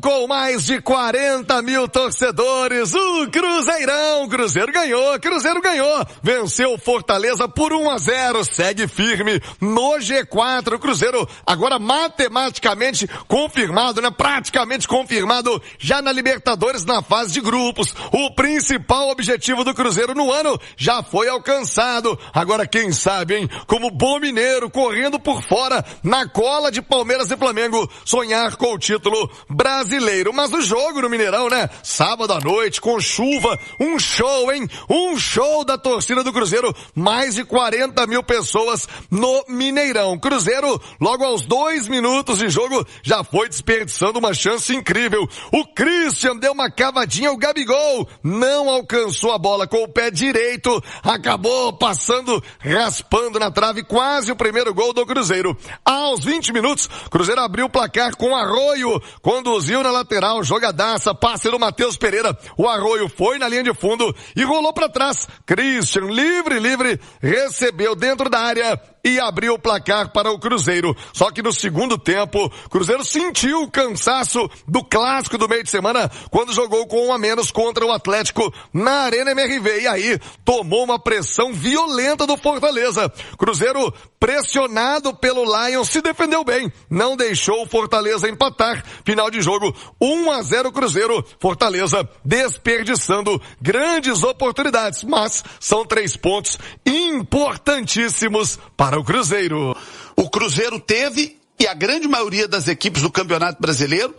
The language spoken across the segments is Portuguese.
Com mais de 40 mil torcedores, o Cruzeiro ganhou, venceu Fortaleza por 1-0, segue firme no G4, o Cruzeiro agora matematicamente confirmado, né? Praticamente confirmado já na Libertadores na fase de grupos. O principal objetivo do Cruzeiro no ano já foi alcançado, agora quem sabe, hein? Como bom mineiro, correndo por fora, na cola de Palmeiras e Flamengo, sonhar com o título brasileiro. Mas o jogo no Mineirão, né? Sábado à noite, com chuva, um show, hein? Um show da torcida do Cruzeiro, mais de 40 mil pessoas no Mineirão. Cruzeiro, logo aos 2 minutos de jogo, já foi desperdiçando uma chance incrível. O Christian deu uma cavadinha, o Gabigol não alcançou a bola com o pé direito, acabou passando, raspando na trave, quase o primeiro gol do Cruzeiro. Aos 20 minutos, Cruzeiro abriu o placar com Arroio, conduziu na lateral, jogadaça, passe do Matheus Pereira, o Arroio foi na linha de fundo e rolou para trás. Christian, livre, recebeu dentro da área e abriu o placar para o Cruzeiro. Só que no segundo tempo, Cruzeiro sentiu o cansaço do clássico do meio de semana, quando jogou com 1 a menos contra o Atlético na Arena MRV. E aí, tomou uma pressão violenta do Fortaleza. Cruzeiro, pressionado pelo Lions, se defendeu bem, não deixou o Fortaleza empatar. Final de jogo, 1-0 Cruzeiro, Fortaleza desperdiçando grandes oportunidades, mas são 3 pontos importantíssimos para o Cruzeiro. O Cruzeiro teve, e a grande maioria das equipes do Campeonato Brasileiro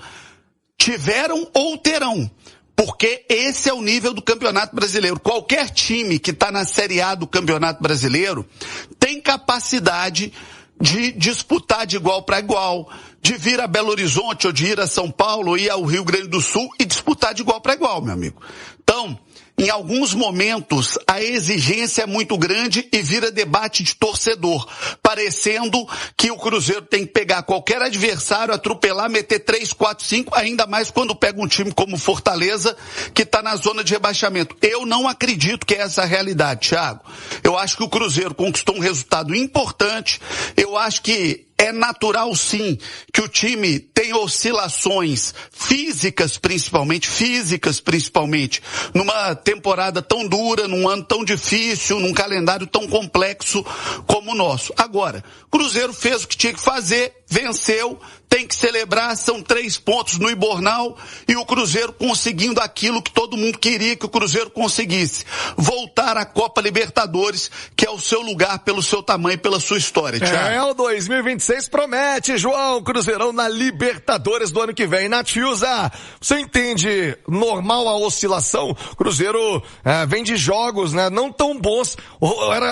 tiveram ou terão, porque esse é o nível do Campeonato Brasileiro. Qualquer time que está na Série A do Campeonato Brasileiro tem capacidade de disputar de igual para igual, de vir a Belo Horizonte ou de ir a São Paulo ou ir ao Rio Grande do Sul e disputar de igual para igual, meu amigo. Então, em alguns momentos, a exigência é muito grande e vira debate de torcedor, parecendo que o Cruzeiro tem que pegar qualquer adversário, atropelar, meter 3, 4, 5, ainda mais quando pega um time como Fortaleza, que está na zona de rebaixamento. Eu não acredito que é essa a realidade, Thiago. Eu acho que o Cruzeiro conquistou um resultado importante, eu acho que é natural, sim, que o time tenha oscilações físicas, principalmente, numa temporada tão dura, num ano tão difícil, num calendário tão complexo como o nosso. Agora, Cruzeiro fez o que tinha que fazer, venceu, tem que celebrar, são 3 pontos no Ibornal e o Cruzeiro conseguindo aquilo que todo mundo queria que o Cruzeiro conseguisse, voltar à Copa Libertadores, que é o seu lugar pelo seu tamanho e pela sua história, Thiago. O 2026 promete, João, Cruzeirão na Libertadores do ano que vem. Natiusa, você entende normal a oscilação? Cruzeiro vem de jogos, né, não tão bons,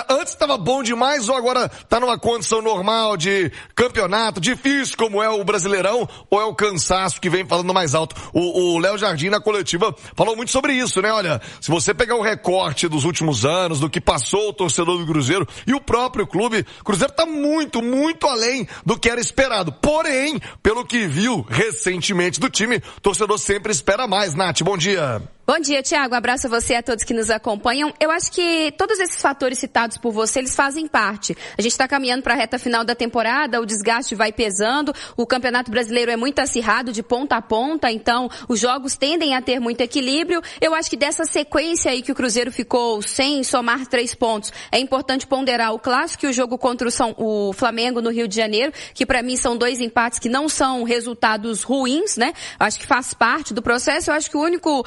antes estava bom demais ou agora está numa condição normal de campeonato, difícil como é o Brasileirão, ou é o cansaço que vem falando mais alto? O Léo Jardim na coletiva falou muito sobre isso, né? Olha, se você pegar o recorte dos últimos anos, do que passou o torcedor do Cruzeiro e o próprio clube, o Cruzeiro tá muito além do que era esperado. Porém, pelo que viu recentemente do time, o torcedor sempre espera mais. Nath, bom dia. Bom dia, Thiago. Um abraço a você e a todos que nos acompanham. Eu acho que todos esses fatores citados por você, eles fazem parte. A gente está caminhando para a reta final da temporada, o desgaste vai pesando, o Campeonato Brasileiro é muito acirrado de ponta a ponta, então os jogos tendem a ter muito equilíbrio. Eu acho que dessa sequência aí que o Cruzeiro ficou sem somar 3 pontos, é importante ponderar o clássico e o jogo contra o Flamengo no Rio de Janeiro, que para mim são 2 empates que não são resultados ruins, né? Eu acho que faz parte do processo. Eu acho que o único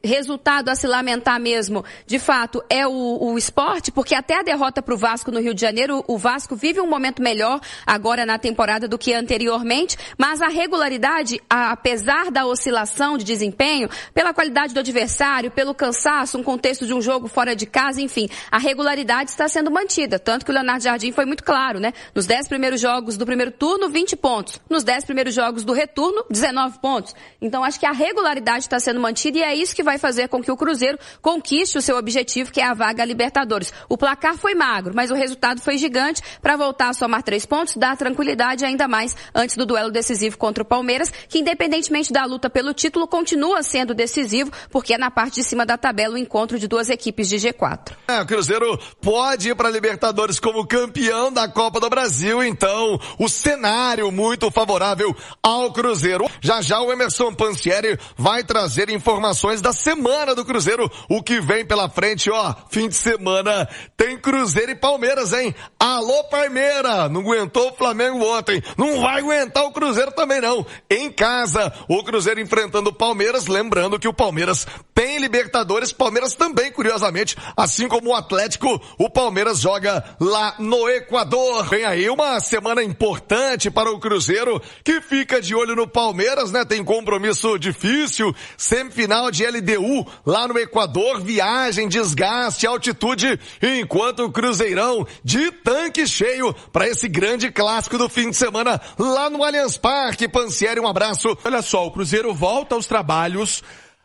resultado a se lamentar mesmo, de fato, é o esporte, porque até a derrota para o Vasco no Rio de Janeiro, o Vasco vive um momento melhor agora na temporada do que anteriormente, mas a regularidade, apesar da oscilação de desempenho, pela qualidade do adversário, pelo cansaço, um contexto de um jogo fora de casa, enfim, a regularidade está sendo mantida, tanto que o Leonardo Jardim foi muito claro, né? Nos 10 primeiros jogos do primeiro turno, 20 pontos. Nos 10 primeiros jogos do retorno, 19 pontos. Então, acho que a regularidade está sendo mantida e é isso que que vai fazer com que o Cruzeiro conquiste o seu objetivo, que é a vaga à Libertadores. O placar foi magro, mas o resultado foi gigante para voltar a somar 3 pontos, dar tranquilidade ainda mais antes do duelo decisivo contra o Palmeiras, que independentemente da luta pelo título, continua sendo decisivo, porque é na parte de cima da tabela o encontro de duas equipes de G4. O Cruzeiro pode ir para a Libertadores como campeão da Copa do Brasil, então o cenário muito favorável ao Cruzeiro. Já o Emerson Pansieri vai trazer informações da semana do Cruzeiro, o que vem pela frente, fim de semana tem Cruzeiro e Palmeiras, hein? Alô, Palmeira! Não aguentou o Flamengo ontem, não vai aguentar o Cruzeiro também não. Em casa, o Cruzeiro enfrentando o Palmeiras, lembrando que o Palmeiras tem Libertadores, Palmeiras também, curiosamente, assim como o Atlético, o Palmeiras joga lá no Equador. Vem aí uma semana importante para o Cruzeiro, que fica de olho no Palmeiras, né? Tem compromisso difícil, semifinal de LDU lá no Equador, viagem, desgaste, altitude, enquanto o Cruzeirão de tanque cheio para esse grande clássico do fim de semana lá no Allianz Parque. Pansieri, um abraço. Olha só, o Cruzeiro volta aos trabalhos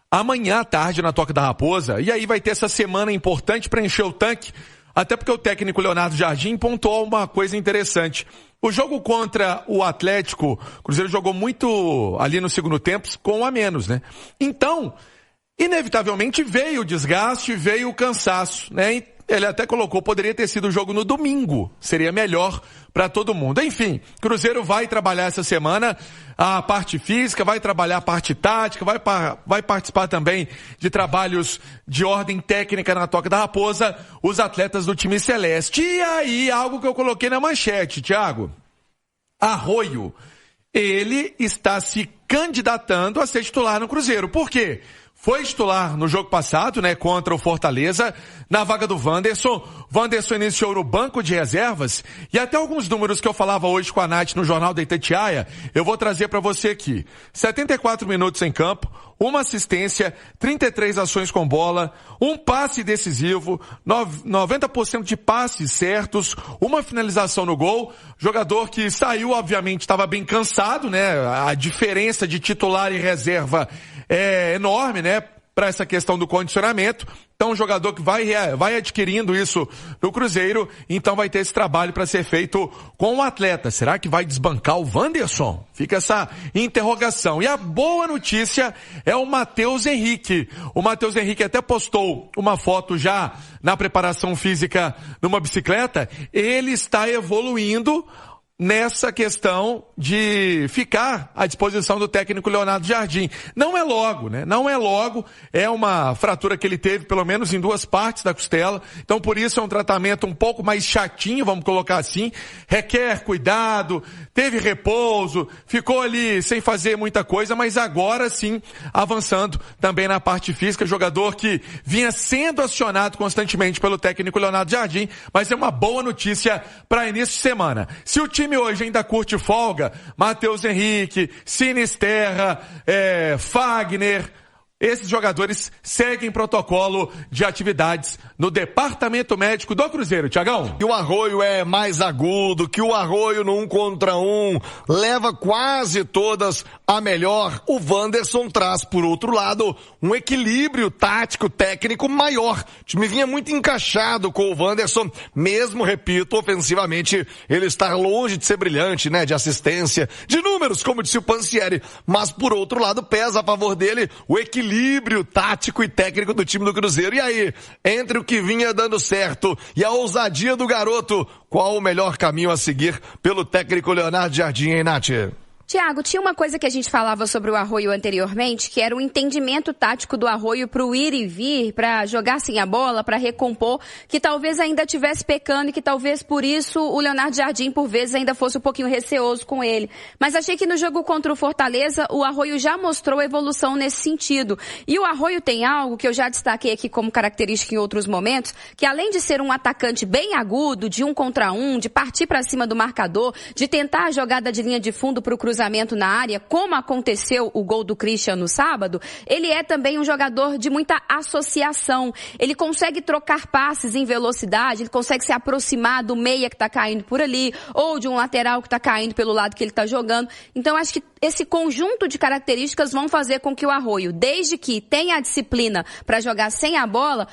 amanhã à tarde na Toca da Raposa, e aí vai ter essa semana importante para encher o tanque, até porque o técnico Leonardo Jardim pontuou uma coisa interessante. O jogo contra o Atlético, o Cruzeiro jogou muito ali no segundo tempo com um a menos, né? Então, inevitavelmente veio o desgaste, veio o cansaço, né? Ele até colocou, poderia ter sido o jogo no domingo, seria melhor para todo mundo. Enfim, Cruzeiro vai trabalhar essa semana a parte física, vai trabalhar a parte tática, vai participar também de trabalhos de ordem técnica na Toca da Raposa, os atletas do time celeste. E aí, algo que eu coloquei na manchete, Thiago. Arroio, ele está se candidatando a ser titular no Cruzeiro. Por quê? Foi titular no jogo passado, né, contra o Fortaleza, na vaga do Wanderson. Wanderson iniciou no banco de reservas e até alguns números que eu falava hoje com a Nath no Jornal da Itatiaia, eu vou trazer para você aqui. 74 minutos em campo, uma assistência, 33 ações com bola, um passe decisivo, 90% de passes certos, uma finalização no gol. Jogador que saiu, obviamente, estava bem cansado, né? A diferença de titular e reserva é enorme, né? Para essa questão do condicionamento. Então, um jogador que vai adquirindo isso no Cruzeiro, então vai ter esse trabalho para ser feito com o atleta. Será que vai desbancar o Wanderson? Fica essa interrogação. E a boa notícia é o Matheus Henrique. O Matheus Henrique até postou uma foto já na preparação física numa bicicleta. Ele está evoluindo nessa questão de ficar à disposição do técnico Leonardo Jardim. Não é logo, né? Não é logo. É uma fratura que ele teve, pelo menos em 2 partes da costela. Então, por isso é um tratamento um pouco mais chatinho, vamos colocar assim. Requer cuidado, teve repouso, ficou ali sem fazer muita coisa, mas agora sim, avançando também na parte física. Jogador que vinha sendo acionado constantemente pelo técnico Leonardo Jardim, mas é uma boa notícia para início de semana. Se o time hoje ainda curte folga, Matheus Henrique, Sinisterra, Fagner, esses jogadores seguem protocolo de atividades no departamento médico do Cruzeiro, Thiagão. E o Arroio é mais agudo, que o Arroio no 1 contra 1 leva quase todas a melhor. O Wanderson traz, por outro lado, um equilíbrio tático, técnico maior. O time vinha muito encaixado com o Wanderson, mesmo, repito, ofensivamente, ele está longe de ser brilhante, né, de assistência, de números, como disse o Pansieri, mas por outro lado pesa a favor dele o equilíbrio tático e técnico do time do Cruzeiro. E aí, entre o que vinha dando certo e a ousadia do garoto, qual o melhor caminho a seguir pelo técnico Leonardo Jardim, hein, Nath? Tiago, tinha uma coisa que a gente falava sobre o Arroio anteriormente, que era o entendimento tático do Arroio para o ir e vir, para jogar sem a bola, para recompor, que talvez ainda estivesse pecando e que talvez por isso o Leonardo Jardim, por vezes, ainda fosse um pouquinho receoso com ele. Mas achei que no jogo contra o Fortaleza, o Arroio já mostrou evolução nesse sentido. E o Arroio tem algo que eu já destaquei aqui como característica em outros momentos, que além de ser um atacante bem agudo, de 1 contra 1, de partir para cima do marcador, de tentar a jogada de linha de fundo para o cruzamento na área, como aconteceu o gol do Christian no sábado, ele é também um jogador de muita associação. Ele consegue trocar passes em velocidade, ele consegue se aproximar do meia que está caindo por ali, ou de um lateral que está caindo pelo lado que ele está jogando. Então, acho que esse conjunto de características vão fazer com que o Arroio, desde que tenha a disciplina para jogar sem a bola,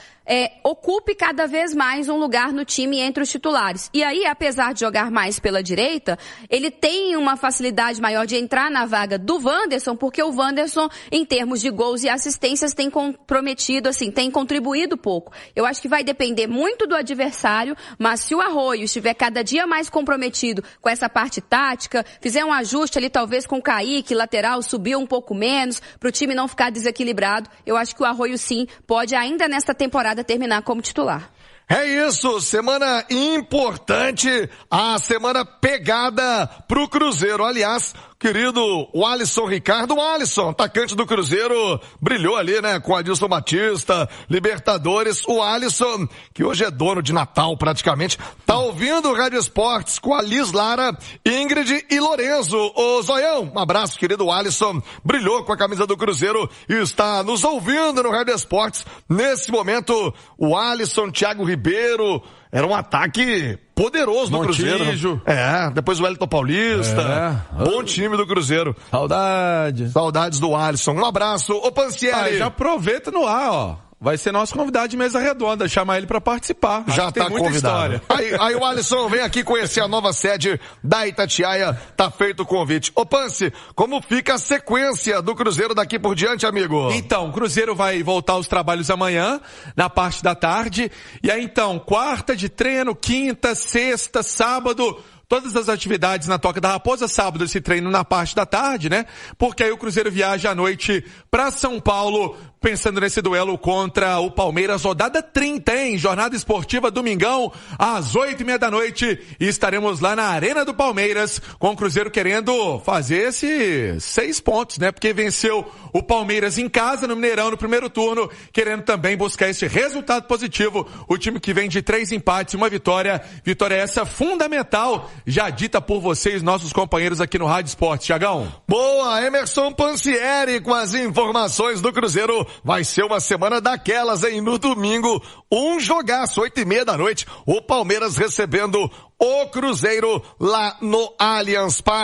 ocupe cada vez mais um lugar no time entre os titulares. E aí, apesar de jogar mais pela direita, ele tem uma facilidade maior de entrar na vaga do Wanderson, porque o Wanderson, em termos de gols e assistências, tem comprometido, assim, tem contribuído pouco. Eu acho que vai depender muito do adversário, mas se o Arroio estiver cada dia mais comprometido com essa parte tática, fizer um ajuste ali talvez com o Kaique, lateral, subir um pouco menos, para o time não ficar desequilibrado, eu acho que o Arroio sim pode ainda nesta temporada terminar como titular. É isso, semana importante, a semana pegada pro Cruzeiro. Aliás, querido Alisson Ricardo, Alisson, atacante do Cruzeiro, brilhou ali, né, com Adilson Batista, Libertadores. O Alisson, que hoje é dono de Natal praticamente, tá ouvindo o Rádio Esportes com a Liz Lara, Ingrid e Lorenzo. Ô Zoião, um abraço, querido Alisson, brilhou com a camisa do Cruzeiro e está nos ouvindo no Rádio Esportes. Nesse momento, o Alisson, Thiago Ribeiro, era um ataque poderoso do Cruzeiro. Depois o Wellington Paulista. Bom time do Cruzeiro. Saudades do Alisson. Um abraço. Ô Pansieri. Já aproveita no ar, ó. Vai ser nosso convidado de mesa redonda, chamar ele para participar. Já tá convidado. Aí o Alisson vem aqui conhecer a nova sede da Itatiaia, tá feito o convite. Ô Pansi, como fica a sequência do Cruzeiro daqui por diante, amigo? Então, o Cruzeiro vai voltar aos trabalhos amanhã, na parte da tarde, e aí então, quarta de treino, quinta, sexta, sábado, todas as atividades na Toca da Raposa, sábado esse treino na parte da tarde, né? Porque aí o Cruzeiro viaja à noite para São Paulo, pensando nesse duelo contra o Palmeiras, rodada 30, hein? Jornada esportiva, domingão, às 8:30 da noite, e estaremos lá na Arena do Palmeiras, com o Cruzeiro querendo fazer esses 6 pontos, né? Porque venceu o Palmeiras em casa, no Mineirão, no primeiro turno, querendo também buscar esse resultado positivo. O time que vem de 3 empates e 1 vitória essa fundamental, já dita por vocês, nossos companheiros aqui no Rádio Esportes. Thiagão. Boa, Emerson Pansieri com as informações do Cruzeiro. Vai ser uma semana daquelas, hein? No domingo, um jogaço, 8:30 da noite, o Palmeiras recebendo o Cruzeiro lá no Allianz Parque.